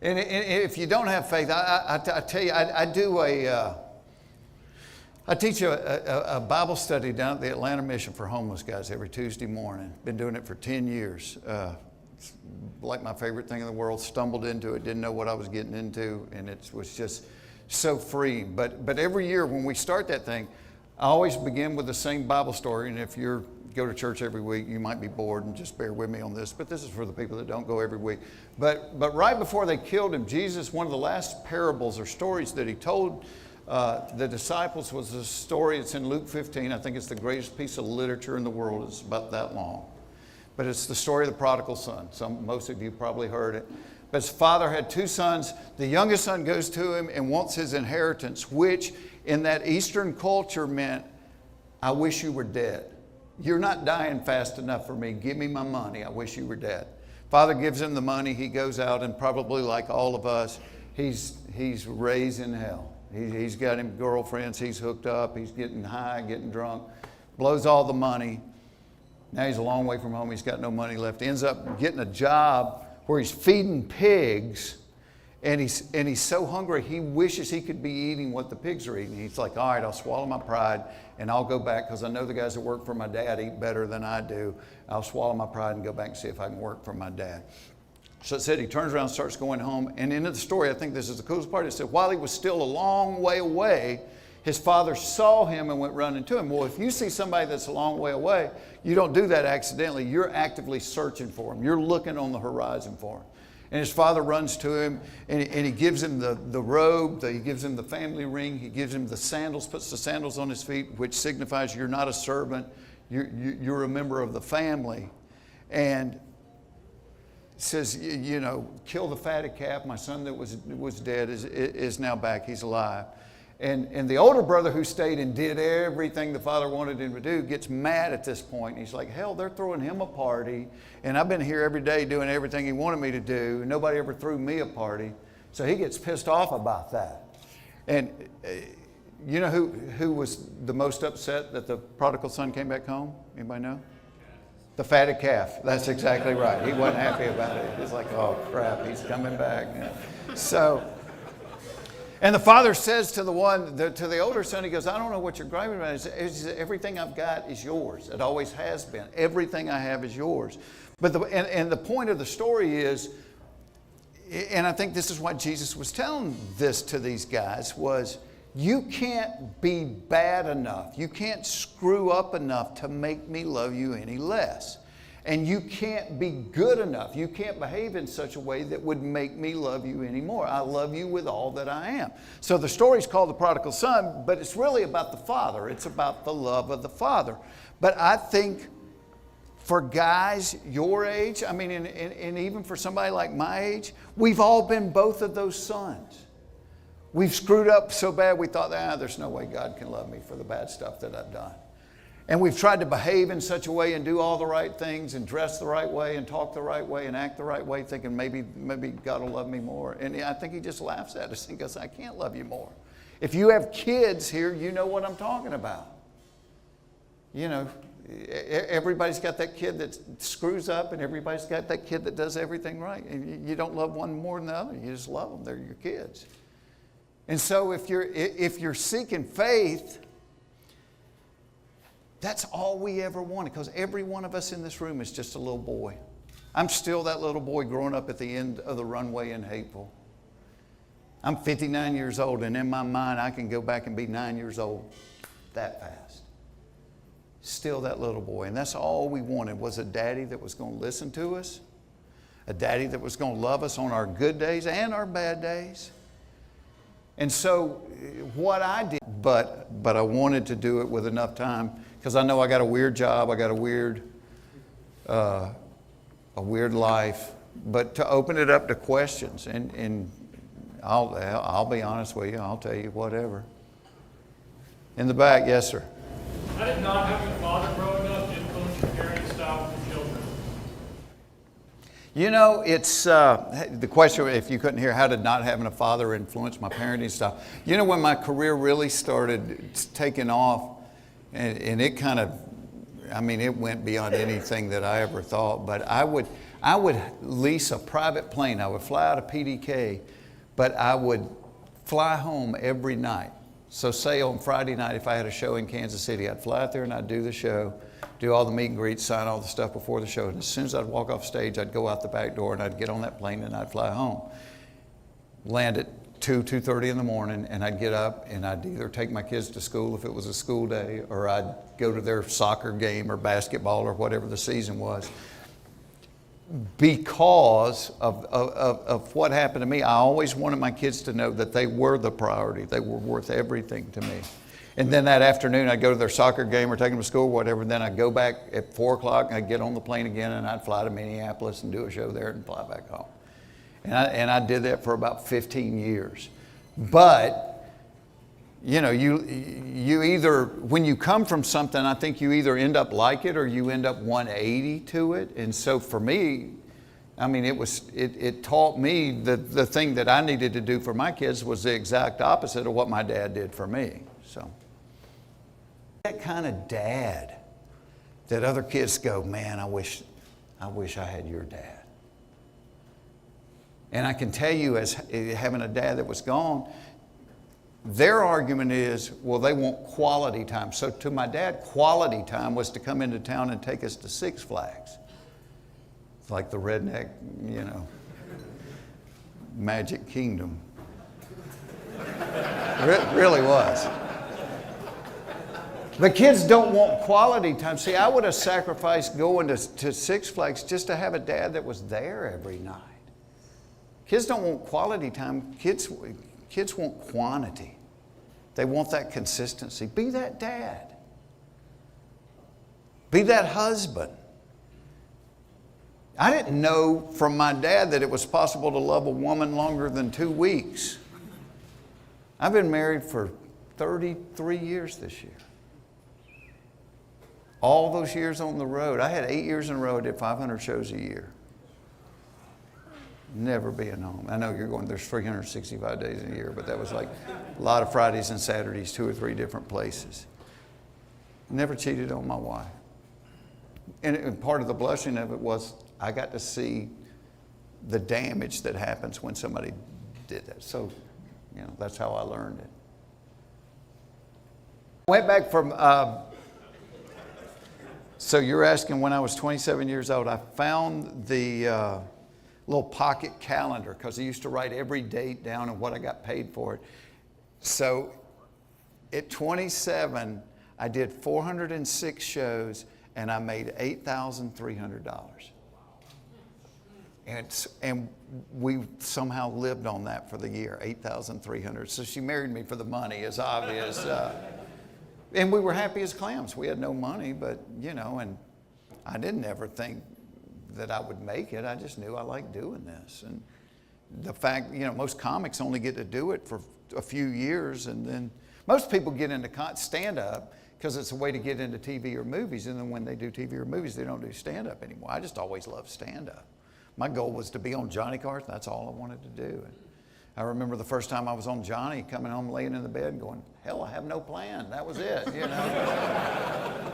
And if you don't have faith, I tell you, I teach a Bible study down at the Atlanta Mission for homeless guys every Tuesday morning. Been doing it for 10 years. It's like my favorite thing in the world. Stumbled into it, didn't know what I was getting into, and it was just so freeing. But every year when we start that thing, I always begin with the same Bible story. And if you go to church every week, you might be bored, and just bear with me on this. But this is for the people that don't go every week. But right before they killed him, Jesus, one of the last parables or stories that he told the disciples was a story. It's in Luke 15. I think it's the greatest piece of literature in the world. It's about that long. But it's the story of the prodigal son. Most of you probably heard it. But his father had two sons. The youngest son goes to him and wants his inheritance, which in that Eastern culture meant, I wish you were dead. You're not dying fast enough for me. Give me my money. I wish you were dead. Father gives him the money. He goes out, and probably like all of us, he's raising hell. He's got him girlfriends. He's hooked up. He's getting high, getting drunk. Blows all the money. Now he's a long way from home. He's got no money left. Ends up getting a job where he's feeding pigs. And he's so hungry, he wishes he could be eating what the pigs are eating. He's like, all right, I'll swallow my pride and I'll go back, because I know the guys that work for my dad eat better than I do. I'll swallow my pride and go back and see if I can work for my dad. So it said he turns around and starts going home. And in the story, I think this is the coolest part. It said while he was still a long way away, his father saw him and went running to him. Well, if you see somebody that's a long way away, you don't do that accidentally. You're actively searching for him. You're looking on the horizon for him. And his father runs to him, and he gives him the robe, he gives him the family ring, he gives him the sandals, puts the sandals on his feet, which signifies you're not a servant, you're a member of the family. And says, you know, kill the fatted calf. My son that was dead is now back. He's alive. And the older brother who stayed and did everything the father wanted him to do gets mad at this point. He's like, hell, they're throwing him a party. And I've been here every day doing everything he wanted me to do. Nobody ever threw me a party. So he gets pissed off about that. And you know who was the most upset that the prodigal son came back home? Anybody know? The fatted calf. That's exactly right. He wasn't happy about it. He's like, oh crap, he's coming back. So, and the father says to the older son, he goes, I don't know what you're griping about. He says, everything I've got is yours. It always has been. Everything I have is yours. But the point of the story is, and I think this is why Jesus was telling this to these guys, was you can't be bad enough. You can't screw up enough to make me love you any less. And you can't be good enough. You can't behave in such a way that would make me love you anymore. I love you with all that I am. So the story's called The Prodigal Son, but it's really about the Father. It's about the love of the Father. But I think for guys your age, I mean, and even for somebody like my age, we've all been both of those sons. We've screwed up so bad we thought, there's no way God can love me for the bad stuff that I've done. And we've tried to behave in such a way and do all the right things and dress the right way and talk the right way and act the right way, thinking maybe God will love me more. And I think he just laughs at us and goes, I can't love you more. If you have kids here, you know what I'm talking about. You know, everybody's got that kid that screws up, and everybody's got that kid that does everything right. And you don't love one more than the other. You just love them. They're your kids. And so if you're seeking faith, that's all we ever wanted, because every one of us in this room is just a little boy. I'm still that little boy growing up at the end of the runway in Hateville. I'm 59 years old, and in my mind, I can go back and be 9 years old that fast. Still that little boy. And that's all we wanted, was a daddy that was going to listen to us, a daddy that was going to love us on our good days and our bad days. And so what I did, but I wanted to do it with enough time, because I know I got a weird job, I got a weird life, but to open it up to questions, and I'll be honest with you, I'll tell you whatever. In the back, yes sir. How did not having a father growing up influence your parenting style with your children? You know, it's the question, if you couldn't hear, how did not having a father influence my parenting style? You know, when my career really started taking off, and it kind of, I mean, it went beyond anything that I ever thought, but I I would lease a private plane. I would fly out of PDK, but I would fly home every night. So say on Friday night, if I had a show in Kansas City, I'd fly out there and I'd do the show, do all the meet and greets, sign all the stuff before the show. And as soon as I'd walk off stage, I'd go out the back door and I'd get on that plane and I'd fly home. Land at 2:30 in the morning, and I'd get up and I'd either take my kids to school if it was a school day, or I'd go to their soccer game or basketball or whatever the season was. Because of what happened to me, I always wanted my kids to know that they were the priority. They were worth everything to me. And then that afternoon, I'd go to their soccer game or take them to school or whatever, and then I'd go back at 4 o'clock, and I'd get on the plane again, and I'd fly to Minneapolis and do a show there and fly back home. And I did that for about 15 years. But, you know, you either, when you come from something, I think you either end up like it or you end up 180 to it. And so for me, I mean, it taught me that the thing that I needed to do for my kids was the exact opposite of what my dad did for me. So that kind of dad that other kids go, man, I wish I had your dad. And I can tell you, as having a dad that was gone, their argument is, well, they want quality time. So to my dad, quality time was to come into town and take us to Six Flags. It's like the redneck, you know, Magic Kingdom. It really was. The kids don't want quality time. See, I would have sacrificed going to Six Flags just to have a dad that was there every night. Kids don't want quality time. Kids want quantity. They want that consistency. Be that dad. Be that husband. I didn't know from my dad that it was possible to love a woman longer than 2 weeks. I've been married for 33 years this year. All those years on the road. I had 8 years in a row. I did 500 shows a year. Never being home. I know you're going, there's 365 days in a year, but that was like a lot of Fridays and Saturdays, 2 or 3 different places. Never cheated on my wife. And part of the blessing of it was I got to see the damage that happens when somebody did that. So, you know, that's how I learned it. Went back from, so you're asking when I was 27 years old, I found the little pocket calendar because I used to write every date down and what I got paid for it. So at 27, I did 406 shows and I made $8,300. And we somehow lived on that for the year, $8,300. So she married me for the money, is obvious. And we were happy as clams. We had no money, but, you know, and I didn't ever think that I would make it. I just knew I liked doing this. And the fact, you know, most comics only get to do it for a few years, and then most people get into stand-up because it's a way to get into TV or movies, and then when they do TV or movies, they don't do stand-up anymore. I just always loved stand-up. My goal was to be on Johnny Carson. That's all I wanted to do. And I remember the first time I was on Johnny, coming home, laying in the bed and going, hell, I have no plan. That was it, you know.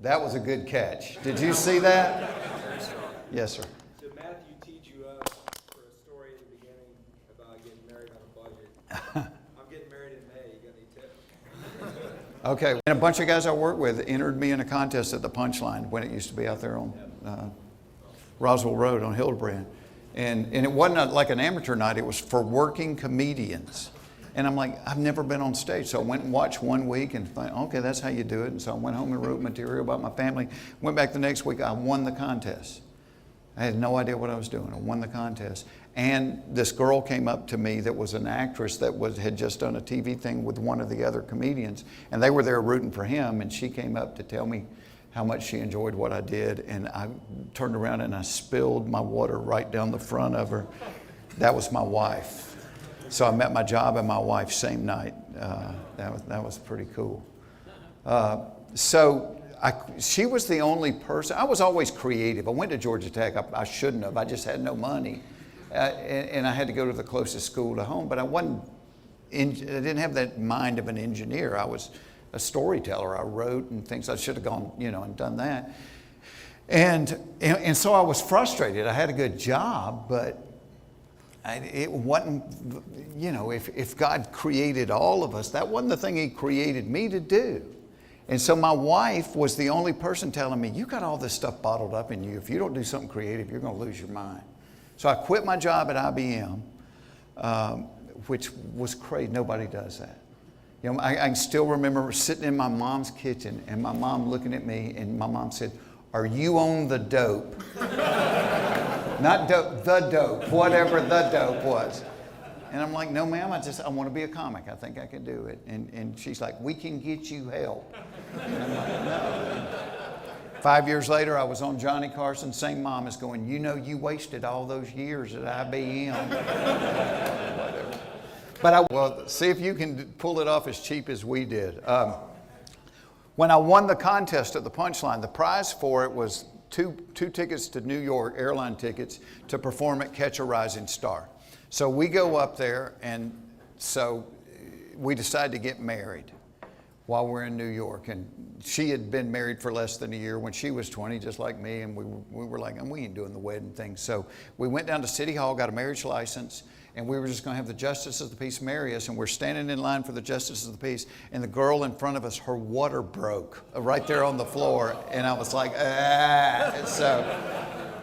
That was a good catch. Did you see that? Yes, sir. Did Matthew teach you up for a story at the beginning about getting married on a budget? I'm getting married in May. You got any tips? Okay. And a bunch of guys I work with entered me in a contest at the Punchline when it used to be out there on Roswell Road on Hildebrand. And it wasn't like an amateur night. It was for working comedians. And I'm like, I've never been on stage. So I went and watched 1 week and thought, okay, that's how you do it. And so I went home and wrote material about my family. Went back the next week. I won the contest. I had no idea what I was doing. I won the contest. And this girl came up to me that was an actress that had just done a TV thing with one of the other comedians. And they were there rooting for him. And she came up to tell me how much she enjoyed what I did. And I turned around and I spilled my water right down the front of her. That was my wife. So I met my job and my wife same night. That was pretty cool. She was the only person. I was always creative. I went to Georgia Tech. I shouldn't have. I just had no money. And I had to go to the closest school to home. But I didn't have that mind of an engineer. I was a storyteller. I wrote and things. I should have gone, and done that. And so I was frustrated. I had a good job, but it wasn't, if God created all of us, that wasn't the thing He created me to do. And so my wife was the only person telling me, you got all this stuff bottled up in you. If you don't do something creative, you're going to lose your mind. So I quit my job at IBM, which was crazy. Nobody does that. I can still remember sitting in my mom's kitchen and my mom looking at me, and my mom said, "Are you on the dope?" Not dope, the dope, whatever the dope was. And I'm like, "No, ma'am, I want to be a comic. I think I can do it." And she's like, "We can get you help." And I'm like, "No." 5 years later, I was on Johnny Carson. Same mom is going, "You wasted all those years at IBM." Whatever. But see if you can pull it off as cheap as we did. When I won the contest at the Punchline, the prize for it was two tickets to New York, airline tickets, to perform at Catch a Rising Star. So we go up there, and so we decide to get married while we're in New York. And she had been married for less than a year when she was 20, just like me, and we were like, we ain't doing the wedding thing. So we went down to City Hall, got a marriage license, and we were just going to have the justice of the peace marry us. And we're standing in line for the justice of the peace, and the girl in front of us, her water broke right there on the floor. And I was like, ah. So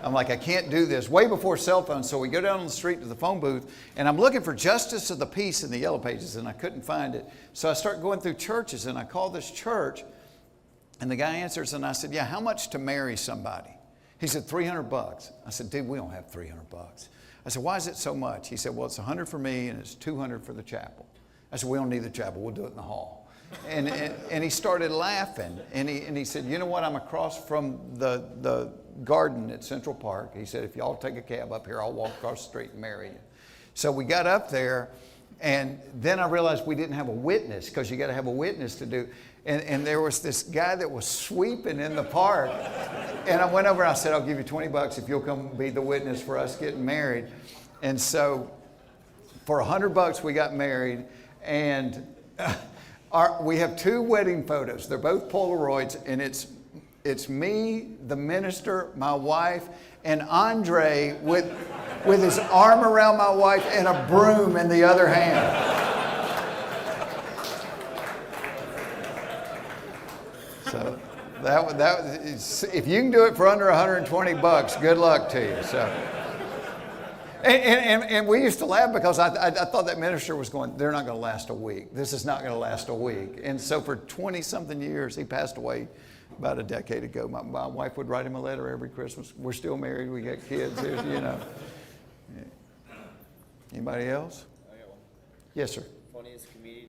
I'm like, I can't do this. Way before cell phones. So we go down on the street to the phone booth, and I'm looking for justice of the peace in the yellow pages, and I couldn't find it. So I start going through churches, and I call this church, and the guy answers, and I said, "Yeah, how much to marry somebody?" He said, $300. I said, "Dude, we don't have $300. I said, "Why is it so much?" He said, "Well, it's $100 for me and it's $200 for the chapel." I said, "We don't need the chapel. We'll do it in the hall." And he started laughing. And he said, "You know what? I'm across from the garden at Central Park." He said, "If y'all take a cab up here, I'll walk across the street and marry you." So we got up there, and then I realized we didn't have a witness, because you got to have a witness to do. And there was this guy that was sweeping in the park. And I went over and I said, "I'll give you $20 if you'll come be the witness for us getting married." And so for $100 we got married. And we have 2 wedding photos. They're both Polaroids. And it's me, the minister, my wife, and Andre with his arm around my wife and a broom in the other hand. So that is, if you can do it for under $120, good luck to you. So, and we used to laugh because I thought that minister was going, "They're not going to last a week. This is not going to last a week." And so for 20-something years, he passed away about a decade ago. My wife would write him a letter every Christmas. We're still married. We got kids. Anybody else? I got one. Yes, sir. Funniest comedian